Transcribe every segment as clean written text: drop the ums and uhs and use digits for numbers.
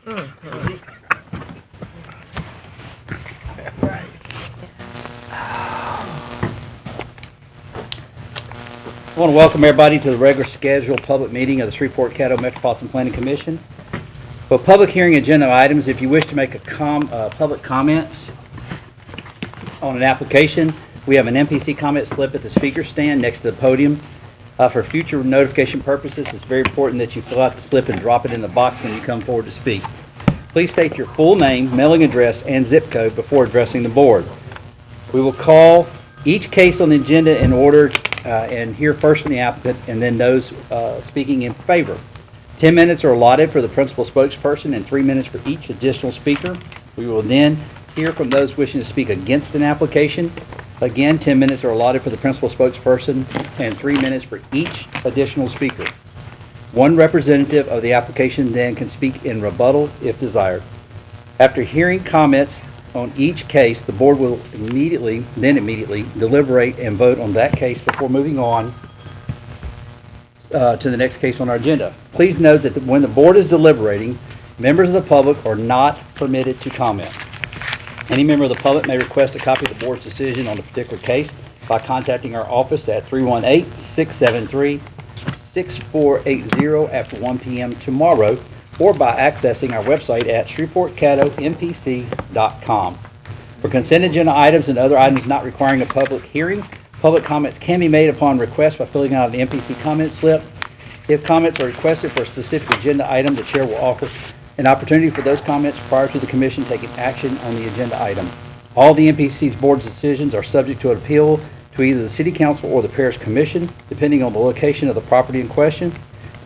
I want to welcome everybody to the regular scheduled public meeting of the Shreveport-Caddo Metropolitan Planning Commission. For public hearing agenda items, if you wish to make a public comments on an application, we have an MPC comment slip at the speaker stand next to the podium. For future notification purposes, it's very important that you fill out the slip and drop it in the box when you come forward to speak. Please state your full name, mailing address, and zip code before addressing the board. We will call each case on the agenda in order and hear first from the applicant and then those speaking in favor. 10 minutes are allotted for the principal spokesperson and 3 minutes for each additional speaker. We will then hear from those wishing to speak against an application. Again, 10 minutes are allotted for the principal spokesperson and 3 minutes for each additional speaker. One representative of the application then can speak in rebuttal if desired. After hearing comments on each case, the board will immediately deliberate and vote on that case before moving on to the next case on our agenda. Please note that when the board is deliberating, members of the public are not permitted to comment. Any member of the public may request a copy of the board's decision on a particular case by contacting our office at 318-673-6480 after 1 p.m. tomorrow, or by accessing our website at ShreveportCaddoMPC.com. For consent agenda items and other items not requiring a public hearing, public comments can be made upon request by filling out an MPC comment slip. If comments are requested for a specific agenda item, the chair will offer an opportunity for those comments prior to the commission taking action on the agenda item. All the MPC's board's decisions are subject to an appeal to either the City Council or the Parish Commission, depending on the location of the property in question.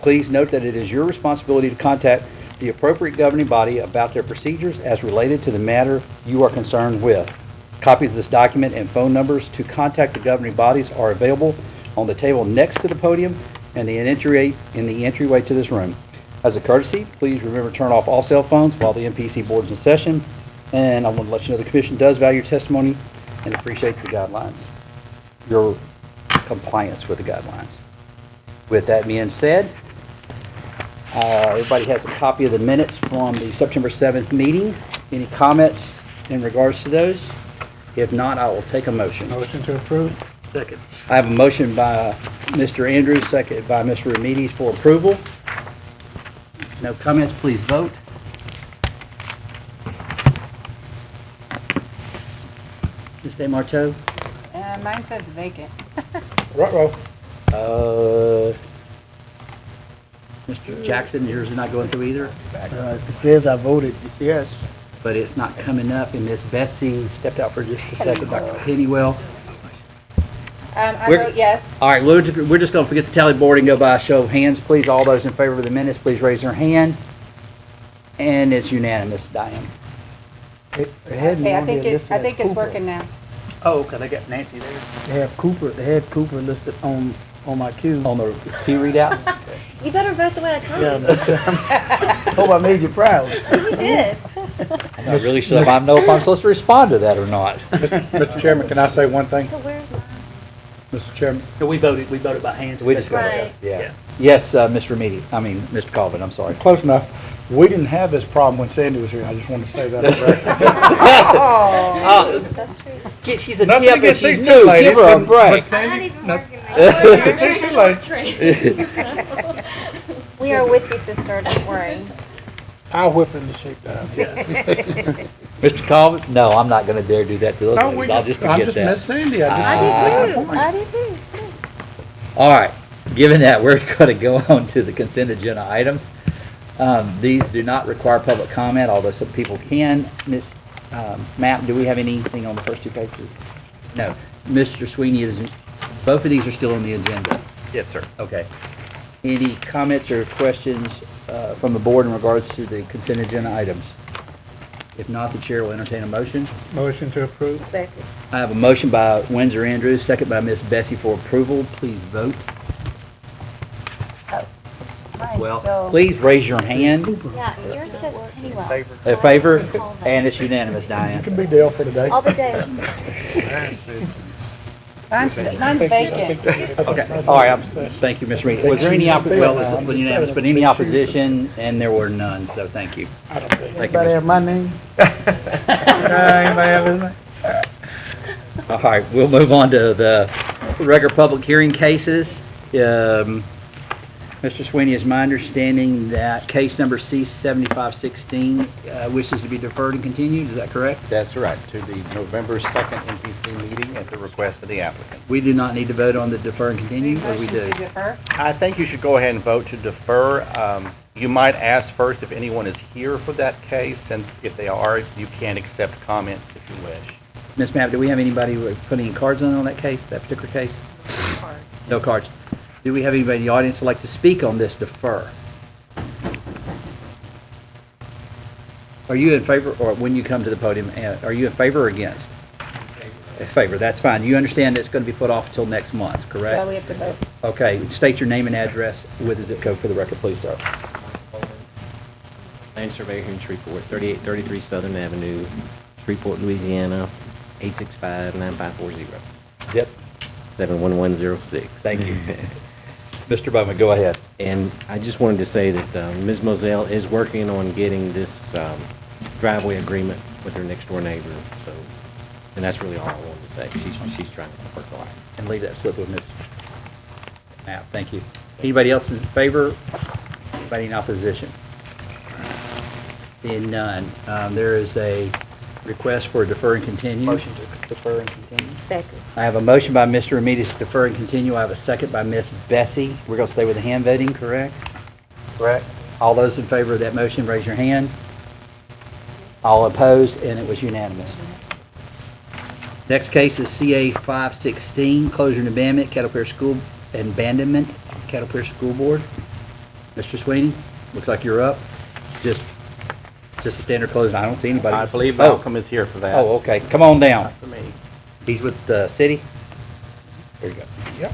Please note that it is your responsibility to contact the appropriate governing body about their procedures as related to the matter you are concerned with. Copies of this document and phone numbers to contact the governing bodies are available on the table next to the podium and in the entryway to this room. As a courtesy, please remember to turn off all cell phones while the MPC board is in session. And I want to let you know the commission does value your testimony and appreciate the guidelines, your compliance with the guidelines. With that being said, everybody has a copy of the minutes from the September 7th meeting. Any comments in regards to those? If not, I will take a motion. Motion to approve. Second. I have a motion by Mr. Andrews, second by Mr. Remedies for approval. No comments, please vote. Ms. DeMarteau? Mine says vacant. Ruh-roh. Mr. Jackson, yours is not going through either? It says I voted yes. But it's not coming up, and Miss Bessie stepped out for just a second. Dr. Pennywell. I vote yes. All right, we're just going to forget the tally board and go by a show of hands. Please, all those in favor of the minutes, please raise their hand. And it's unanimous, Diane. Okay, I think it's working now. Oh, okay, they got Nancy there. They have Cooper. They had Cooper listed on my queue. On the P readout? You better vote the way I told Yeah, you. but, hope I made you proud. You did. I'm not really sure if I know if I'm supposed to respond to that or not. Mr. Chairman, can I say one thing? So where's mine? Mr. Chairman, We voted by hands. We discussed Right. that. Yeah. Yes, Mr. Mr. Colvin, I'm sorry. close enough. We didn't have this problem when Sandy was here. I just wanted to say that. That's true. She's a Nothing tip and against she's these new. two ladies, Give her a but break. I'm not Sandy, even no, working too late. We are with you, sister. Don't worry. I'll whip in the shakedown. Mr. Colvin? No, I'm not going to dare do that to those No, ladies. I'll just I'm forget just that. Miss Sandy. I do too. I I do too. All right. Given that, we're going to go on to the consent agenda items. These do not require public comment, although some people can. Miss Matt, do we have anything on the first two cases? No. Mr. Sweeney, both of these are still on the agenda. Yes, sir. Okay. Any comments or questions from the board in regards to the consent agenda items? If not, the chair will entertain a motion. Motion to approve. Second. I have a motion by Windsor Andrews, second by Miss Bessie for approval. Please vote. Mine's Well, still. please raise your hand. Yeah, yours says Pennywell. Favor. In favor? And it's unanimous, You Diane. can be Dale for today. All the day. Mine's vacant. Okay, all right, thank you, Mr. Reed. Was there any, well, it was unanimous, but any opposition? And there were none, so thank you. I don't think. Thank you, Anybody have Mr. my name? Anybody have his name? All right, we'll move on to the regular public hearing cases. Mr. Sweeney, is my understanding that case number C-7516 wishes to be deferred and continued, is that correct? That's right, to the November 2nd MPC meeting at the request of the applicant. We do not need to vote on the defer and continue, or we Motion do? to defer? I think you should go ahead and vote to defer. You might ask first if anyone is here for that case, since if they are, you can accept comments if you wish. Ms. Mapp, do we have anybody who put any cards on that case, that particular case? No cards. Do we have anybody in the audience who'd like to speak on this defer? Are you in favor, or when you come to the podium, are you in favor or against? In favor, that's fine. You understand it's going to be put off until next month, correct? Well, we have to vote. Okay, state your name and address with the zip code for the record, please, sir. Land surveyor here in Shreveport, 3833 Southern Avenue, Shreveport, Louisiana, 865-9540, Zip. 71106. Thank you. Mr. Bowman, go ahead. And I just wanted to say that Ms. Moselle is working on getting this driveway agreement with her next door neighbor, so, and that's really all I wanted to say. She's trying to work hard. And leave that slip with Ms. Knapp. Thank you. Anybody else in favor? Anybody in opposition? Seeing none, there is a request for a defer and continue. Motion to defer and continue. Second. I have a motion by Mr. Remedios to defer and continue. I have a second by Ms. Bessie. We're going to stay with the hand voting, correct? Correct. All those in favor of that motion, raise your hand. All opposed, and it was unanimous. Next case is CA 516, closure and abandonment, Cattle Pierce School Board. Mr. Sweeney, looks like you're up. Just a standard closing. I don't see anybody. I believe Malcolm is here for that. Oh, okay. Come on down. For me. He's with the city? There you go. Yep.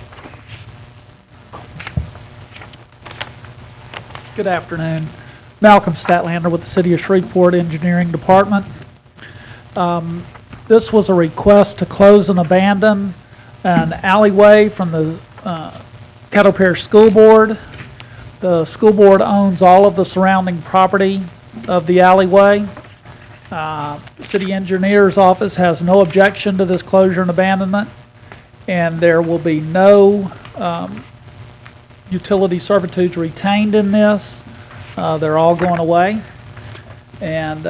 Good afternoon. Malcolm Statlander with the City of Shreveport Engineering Department. This was a request to close and abandon an alleyway from the Cattle Pierce School Board. The school board owns all of the surrounding property of the alleyway. The city engineer's office has no objection to this closure and abandonment, and there will be no utility servitudes retained in this. They're all going away, and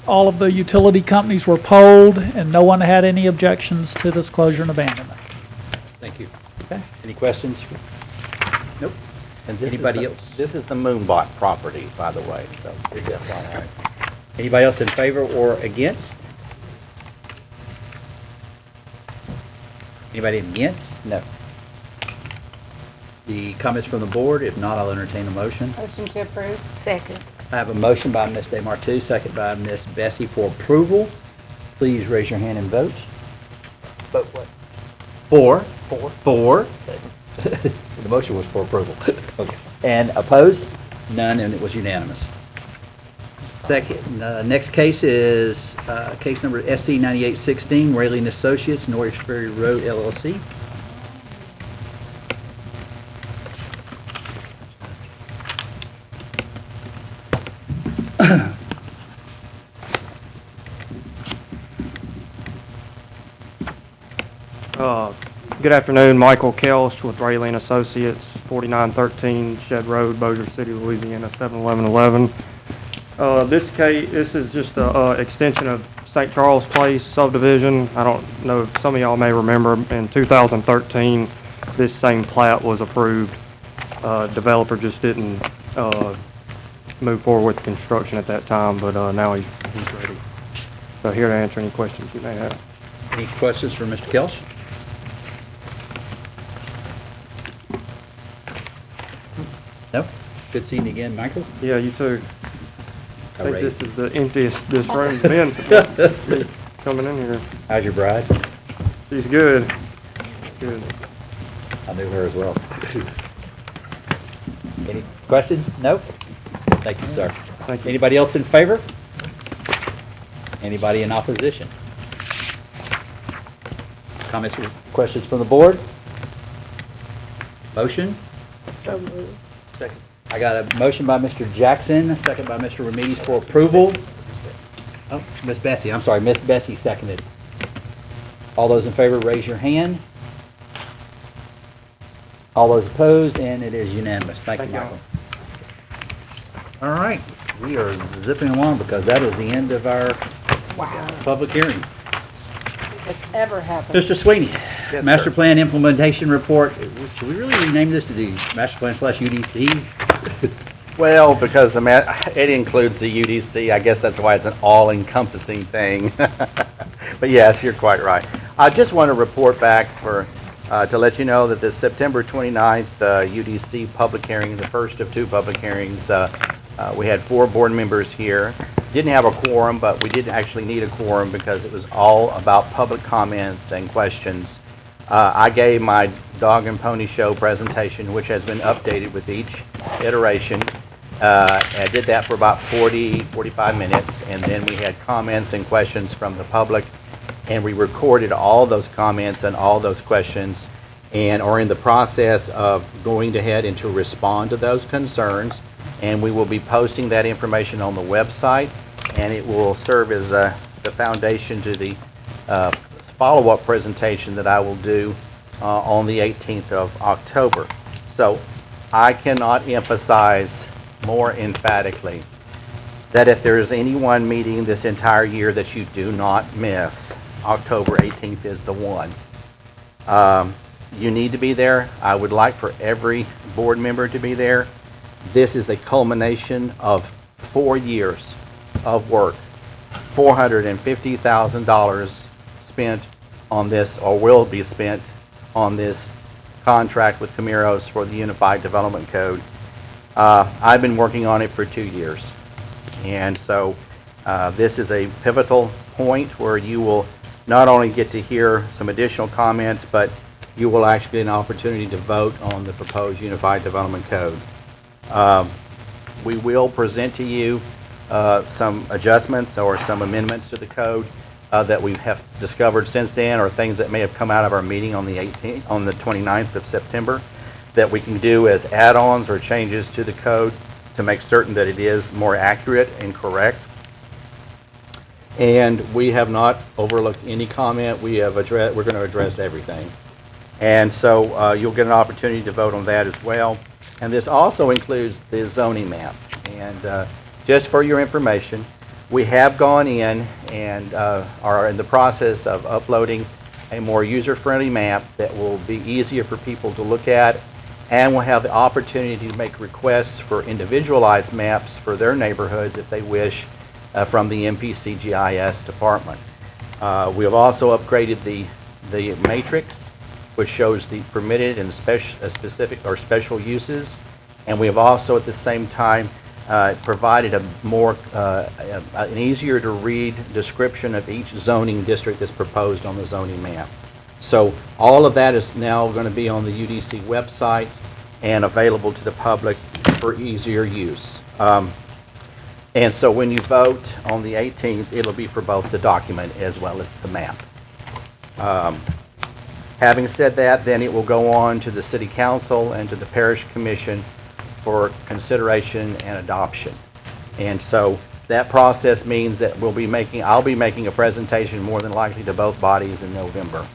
all of the utility companies were polled, and no one had any objections to this closure and abandonment. Thank you. Okay. Any questions? Nope. And this Anybody is else? This is the Moonbot property, by the way, so. Is it? All right. Anybody else in favor or against? Anybody against? No. The comments from the board? If not, I'll entertain a motion. Motion to approve? Second. I have a motion by Ms. DeMartu, second by Ms. Bessie for approval. Please raise your hand and vote. Vote what? For. For. The motion was for approval. Okay. And opposed? None, and it was unanimous. Second, next case is case number SC 9816, Rayleigh and Associates, Norris Ferry Road LLC. Good afternoon, Michael Kelsch with Rayleigh and Associates, 4913 Shed Road, Bossier City, Louisiana, 71111. This is just an extension of St. Charles Place subdivision. I don't know if some of y'all may remember, in 2013, this same plat was approved. Developer just didn't move forward with construction at that time, but now he's ready. So here to answer any questions you may have. Any questions for Mr. Kelch? No? Good seeing you again, Michael. Yeah, you too. I think Raised. this is the emptiest this room's been since me coming in here. How's your bride? She's good. Good. I knew her as well. Any questions? No? Thank you, sir. Thank you. Anybody else in favor? Anybody in opposition? Comments or questions from the board? Motion? So moved. Second. I got a motion by Mr. Jackson, a second by Mr. Remedies for approval. Oh, Miss Bessie, I'm sorry, Miss Bessie seconded. All those in favor, raise your hand. All those opposed, and it is unanimous. Thank you, Michael. All right, we are zipping along because that is the end of our Wow. public hearing. If it's ever happened. Mr. Sweeney, Yes, Master sir. Plan Implementation Report. Should we really rename this to the Master Plan / UDC? Well, because it includes the UDC, I guess that's why it's an all-encompassing thing. But yes, you're quite right. I just want to report back to let you know that the September 29th UDC public hearing, the first of 2 public hearings, we had 4 board members here. Didn't have a quorum, but we did actually need a quorum because it was all about public comments and questions. I gave my dog and pony show presentation, which has been updated with each iteration. I did that for about 45 minutes, and then we had comments and questions from the public, and we recorded all those comments and all those questions, and are in the process of going ahead and to respond to those concerns, and we will be posting that information on the website, and it will serve as the foundation to the follow-up presentation that I will do on the 18th of October. So I cannot emphasize more emphatically that if there is any one meeting this entire year that you do not miss, October 18th is the one. You need to be there. I would like for every board member to be there. This is the culmination of 4 years of work, $450,000 spent on this, or will be spent on this contract with Camiros for the Unified Development Code. I've been working on it for 2 years, and so this is a pivotal point where you will not only get to hear some additional comments, but you will actually get an opportunity to vote on the proposed Unified Development Code. We will present to you some adjustments or some amendments to the code that we have discovered since then, or things that may have come out of our meeting on the 29th of September, that we can do as add-ons or changes to the code to make certain that it is more accurate and correct. And we have not overlooked any comment. We're going to address everything. And so you'll get an opportunity to vote on that as well. And this also includes the zoning map. And just for your information, we have gone in and are in the process of uploading a more user-friendly map that will be easier for people to look at, and will have the opportunity to make requests for individualized maps for their neighborhoods if they wish from the Mpc GIS department. We have also upgraded the matrix, which shows the permitted and specific or special uses, and we have also at the same time provided a more an easier to read description of each zoning district that's proposed on the zoning map. So all of that is now going to be on the UDC website and available to the public for easier use. And so when you vote on the 18th, it'll be for both the document as well as the map. Having said that, then it will go on to the City Council and to the Parish Commission for consideration and adoption. And so that process means that I'll be making a presentation more than likely to both bodies in November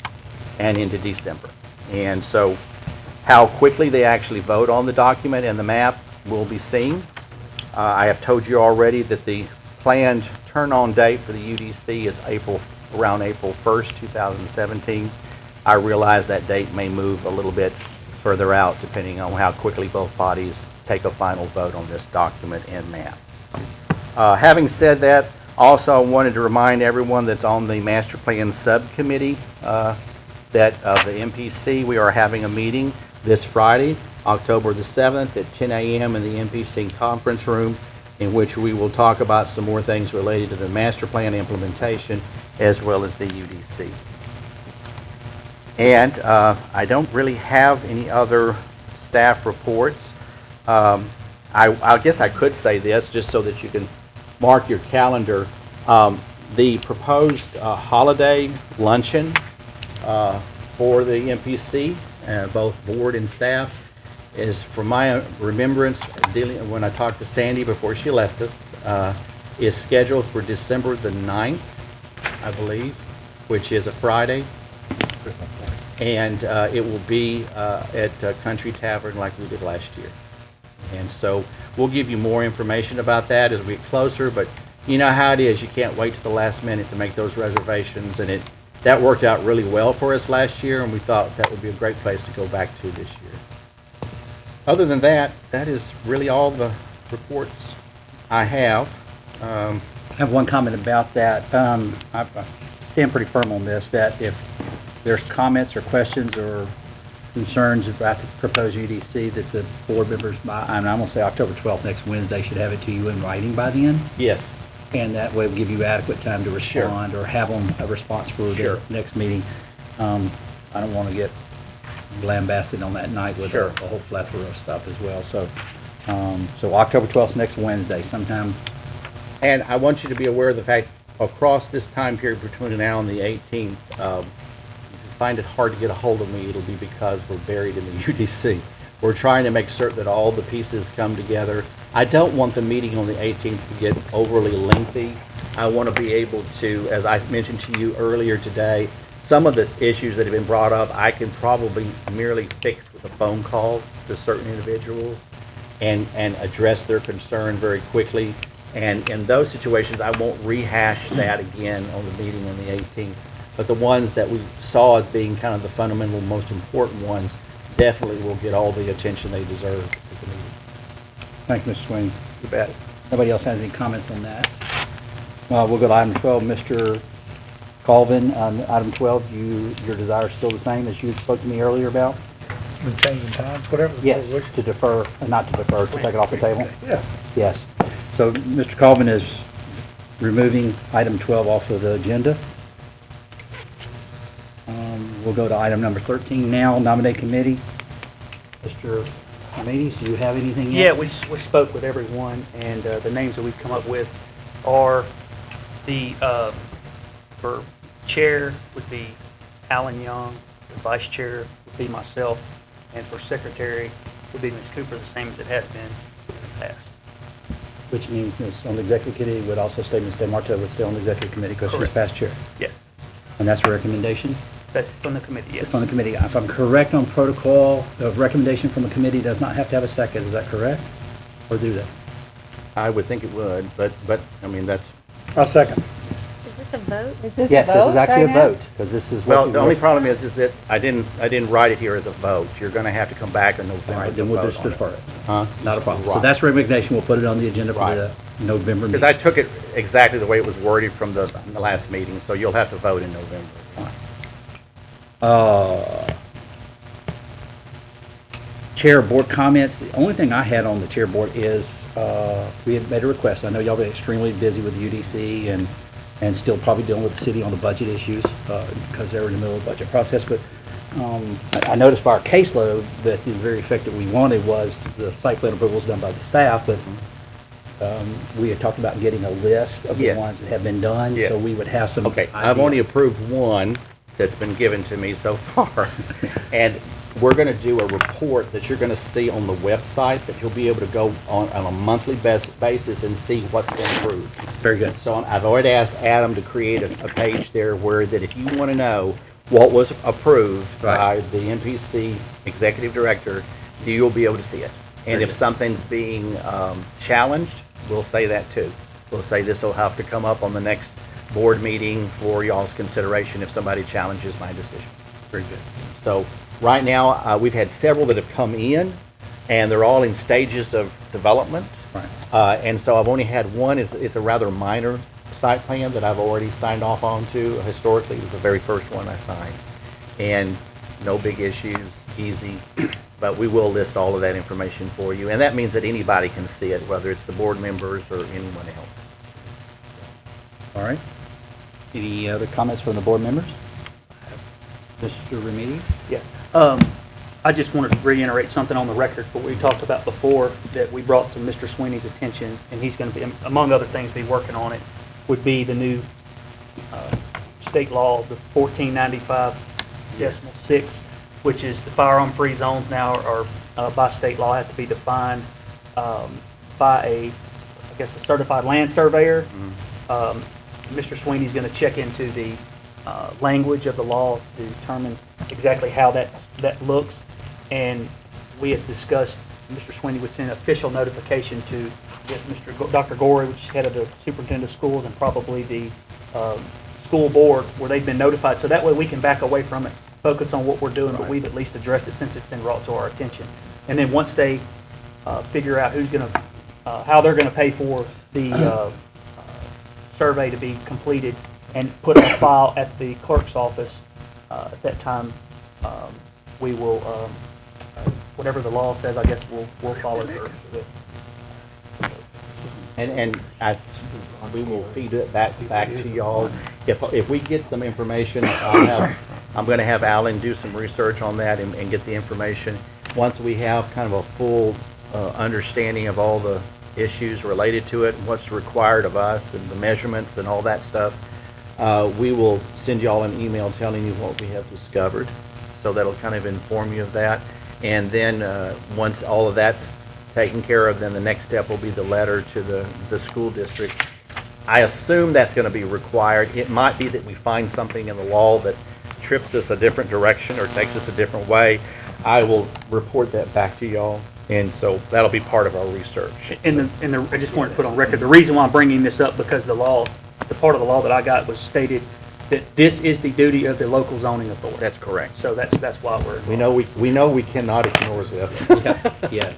and into December. And so how quickly they actually vote on the document and the map will be seen. I have told you already that the planned turn-on date for the UDC is around April 1st, 2017. I realize that date may move a little bit further out depending on how quickly both bodies take a final vote on this document and map. Having said that, also I wanted to remind everyone that's on the Master Plan Subcommittee that the MPC, we are having a meeting this Friday, October the 7th at 10 a.m. in the MPC conference room, in which we will talk about some more things related to the master plan implementation as well as the UDC. And I don't really have any other staff reports. I guess I could say this just so that you can mark your calendar. The proposed holiday luncheon for the MPC, both board and staff, is from my remembrance, dealing, when I talked to Sandy before she left us, is scheduled for December the 9th, I believe, which is a Friday. And it will be at Country Tavern like we did last year. And so we'll give you more information about that as we get closer, but you know how it is. You can't wait to the last minute to make those reservations, and that worked out really well for us last year, and we thought that would be a great place to go back to this year. Other than that, that is really all the reports I have. I have one comment about that. I stand pretty firm on this, that if there's comments or questions or concerns about the proposed UDC, that the board members, I'm going to say October 12th, next Wednesday, should have it to you in writing by then. Yes. And that way will give you adequate time to respond or have them a response for the next meeting. I don't want to get lambasted on that night with a whole plethora of stuff as well. So, so October 12th, next Wednesday, sometime. And I want you to be aware of the fact, across this time period between now and the 18th, if you find it hard to get a hold of me, it'll be because we're buried in the UDC. We're trying to make certain that all the pieces come together. I don't want the meeting on the 18th to get overly lengthy. I want to be able to, as I mentioned to you earlier today, some of the issues that have been brought up, I can probably merely fix with a phone call to certain individuals and address their concern very quickly. And in those situations, I won't rehash that again on the meeting on the 18th. But the ones that we saw as being kind of the fundamental, most important ones, definitely will get all the attention they deserve at the meeting. Thank you, Mr. Sweeney. You bet. Nobody else has any comments on that? We'll go to item 12. Mr. Colvin, on item 12, your desire is still the same as you spoke to me earlier about? Been changing times, whatever. the Yes, board wishes. to defer, not to defer, to take it off the table? Yeah. Yes. So Mr. Colvin is removing item 12 off of the agenda. We'll go to item number 13 now, nominate committee. Mr. Hamides, do you have anything yet? Yeah, we spoke with everyone, and the names that we've come up with are for chair would be Alan Young, the vice chair would be myself, and for secretary would be Ms. Cooper, the same as it has been in the past. Which means Ms. on the executive committee would also stay, Ms. DeMarto would stay on the executive committee because she's Correct. past chair. Yes, And that's a recommendation that's from the committee, yes. from the committee. If I'm correct on protocol, the recommendation from the committee does not have to have a second, is that correct? Or do they? I would think it would, but I mean, that's, I'll second. Is this a vote? Is this a Yes, this vote is actually a right now? vote, because this is what. well, the only problem is that I didn't write it here as a vote. You're going to have to come back in All November right, to then we'll vote just on it. defer it. Huh? Not a problem. So Right. that's recommendation, we'll put it on the agenda for Right. the November Because meeting. I took it exactly the way it was worded from the last meeting, so you'll have to vote in November. Chair board comments, the only thing I had on the chair board is, we had made a request. I know y'all been extremely busy with the UDC and still probably dealing with the city on the budget issues, because they're in the middle of the budget process, but I noticed by our caseload that the very effect that we wanted was the site plan approvals done by the staff, but we had talked about getting a list of the Yes. ones that have been done, so Yes. we would have some Okay, I've idea. only approved one that's been given to me so far. And we're going to do a report that you're going to see on the website that you'll be able to go on a monthly basis and see what's been approved. Very good. So I've already asked Adam to create a page there where that if you want to know what was approved by Right. the MPC executive director, you'll be able to see it. And Very if good. something's being challenged, we'll say that too. We'll say this will have to come up on the next board meeting for y'all's consideration if somebody challenges my decision. Very good. So right now, we've had several that have come in, and they're all in stages of development. Right. And so I've only had one. It's a rather minor site plan that I've already signed off on to. Historically, it was the very first one I signed. And no big issues, easy. But we will list all of that information for you. And that means that anybody can see it, whether it's the board members or anyone else. All right. Any other comments from the board members? Mr. Remedies? Yeah. I just wanted to reiterate something on the record, what we talked about before that we brought to Mr. Sweeney's attention, and he's going to be, among other things, be working on it, would be the new state law, the 1495 decimal 6, which is the firearm-free zones now are by state law have to be defined by I guess, a certified land surveyor. Mr. Sweeney's going to check into the language of the law to determine exactly how that looks. And we had discussed Mr. Sweeney would send official notification to Dr. Gorey, which is head of the superintendent of schools, and probably the school board, where they've been notified. So that way we can back away from it, focus on what we're doing, but we've at least addressed it since it's been brought to our attention. And then once they figure out who's going to, how they're going to pay for the survey to be completed and put on file at the clerk's office, at that time, we will, whatever the law says, I guess we'll follow through with. And we will feed it back to y'all. If we get some information, I'm going to have Alan do some research on that and get the information. Once we have kind of a full understanding of all the issues related to it and what's required of us and the measurements and all that stuff, we will send y'all an email telling you what we have discovered. So that'll kind of inform you of that. And then once all of that's taken care of, then the next step will be the letter to the school districts. I assume that's going to be required. It might be that we find something in the law that trips us a different direction or takes us a different way. I will report that back to y'all, and so that'll be part of our research. And I just wanted to put on record, the reason why I'm bringing this up, because the part of the law that I got was stated that this is the duty of the local zoning authority. That's correct. So that's why we're. We know we cannot ignore this. Yes.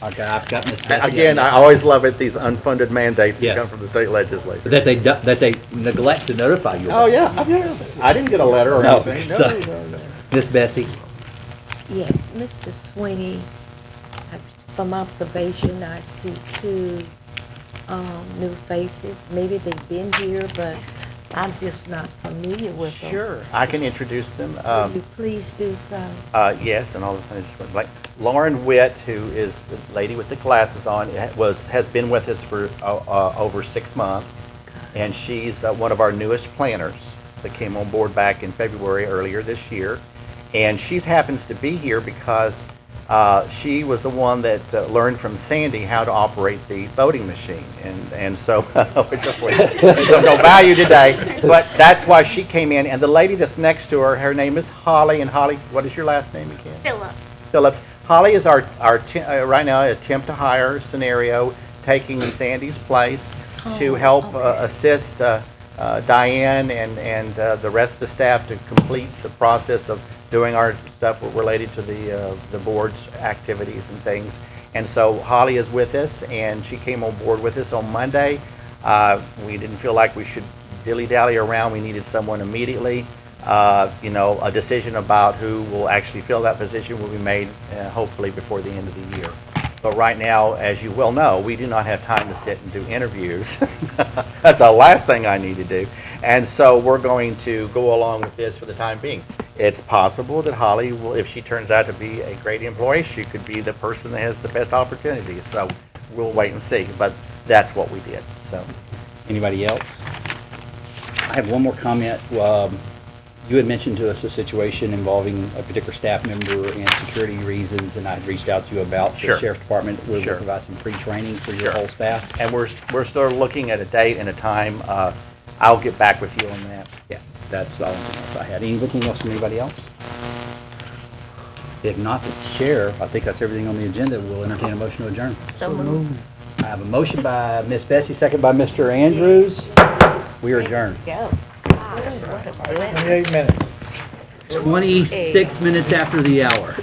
Okay, I've got Ms. Bessie. Again, I always love it, these unfunded mandates that Yes. come from the state legislature. That they neglect to notify you Oh, about. yeah. I didn't get a letter or No. anything. No. Ms. Bessie? Yes, Mr. Sweeney, from observation, I see two new faces. Maybe they've been here, but I'm just not familiar with them. Sure. I can introduce them. Will you please do so? Yes, and all of a sudden, I just went like Lauren Witt, who is the lady with the glasses on, has been with us for over 6 months, and she's one of our newest planners that came on board back in February earlier this year, and she happens to be here because she was the one that learned from Sandy how to operate the voting machine, and so which is of no value today. But that's why she came in. And the lady that's next to her name is Holly. And Holly, what is your last name again? Phillips. Holly is our right now attempt to hire scenario, taking Sandy's place to help assist Diane and the rest of the staff to complete the process of doing our stuff related to the board's activities and things. And so Holly is with us, and she came on board with us on Monday. We didn't feel like we should dilly-dally around. We needed someone immediately. A decision about who will actually fill that position will be made hopefully before the end of the year. But right now, as you well know, we do not have time to sit and do interviews. That's the last thing I need to do. And so we're going to go along with this for the time being. It's possible that Holly will, if she turns out to be a great employee, she could be the person that has the best opportunities. So we'll wait and see. But that's what we did. So, Anybody else? I have one more comment. You had mentioned to us a situation involving a particular staff member and security reasons, and I had reached out to you about the Sure. sheriff's department. We're going Sure. to provide some free training for your Sure. whole staff. and we're still looking at a date and a time. I'll get back with you on that. Yeah, that's all I had. Anything else from anybody else? If not, the chair, I think that's everything on the agenda. We'll entertain a motion to adjourn. So moved. I have a motion by Ms. Bessie, second by Mr. Andrews. We are adjourned. Go. 28 minutes. 26 minutes after the hour.